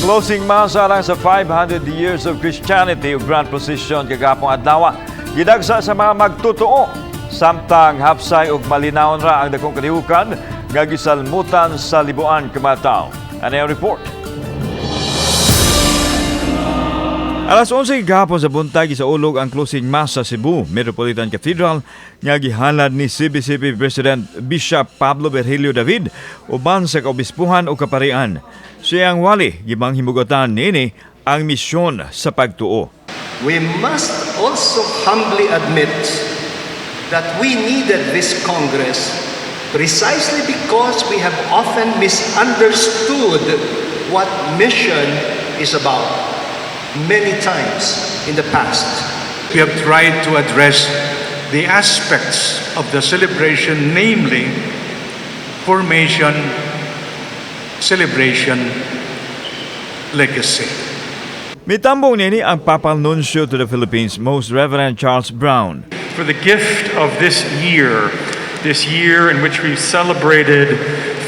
Closing Mass alang sa 500 years of Christianity o Grand Procession kagapong adlaw. Gidagsa sa mga magtutuo. Samtang hapsay ug malinawon ra ang dakong kalihukan nga gisalmotan sa liboan kamataw. Ano yung report? Alas 11 gahapon sa buntag gisaulog ang closing mass sa Sugbo Metropolitan Cathedral nga gihalad ni CBCP President Bishop Pablo Virgilio David uban sa kaobispuhan o kaparian. Siyang wali gibang himugatan niini ang misyon sa pagtuo. We must also humbly admit that we needed this Congress precisely because we have often misunderstood what mission is about. Many times in the past, we have tried to address the aspects of the celebration, namely formation, celebration, legacy. Mitambong nini ang Papal Nuncio to the Philippines, Most Reverend Charles Brown. For the gift of this year in which we've celebrated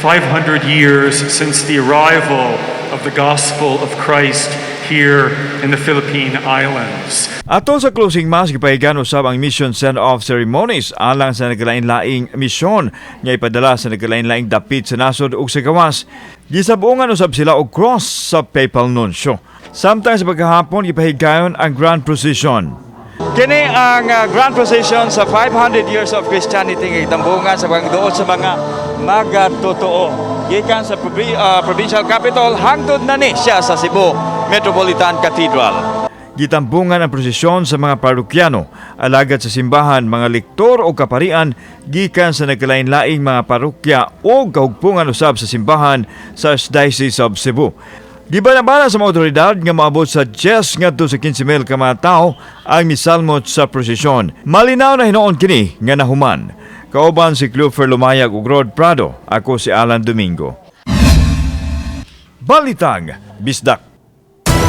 500 years since the arrival of the gospel of Christ here in the Philippine Islands. Atol sa closing mass gipahigan usab ang mission send-off ceremonies alang sa naglain-laing misyon nga ipadala sa naglain-laing dapit sa nasod ug sa gawas. Gisabungan usab sila og cross sa Papal Nuncio. Samtang sa pagkahapon gipahigayon ang Grand Procession. Kini ang Grand Procession sa 500 years of Christianity nga itambungan sa pagduot sa mga magatutuo. Gikan sa provincial capital hangtod na ni siya sa Sugbo Metropolitan Cathedral. Gitambungan ang prosesyon sa mga parokyano, alagad sa simbahan, mga lektor o kaparian gikan sa nagkalain-laing mga parokya o kahugpungan usab sa simbahan sa Diocese of Sugbo. Gibanabana sa mga otoridad nga maabot sa 10 ngadto sa 15,000 ka mga tao ang misalmot sa prosesyon. Malinaw na hinoon kini nga nahuman. Kauban si Clufer Lumayag ug Rod Prado, ako si Alan Domingo. Balitang Bisdak.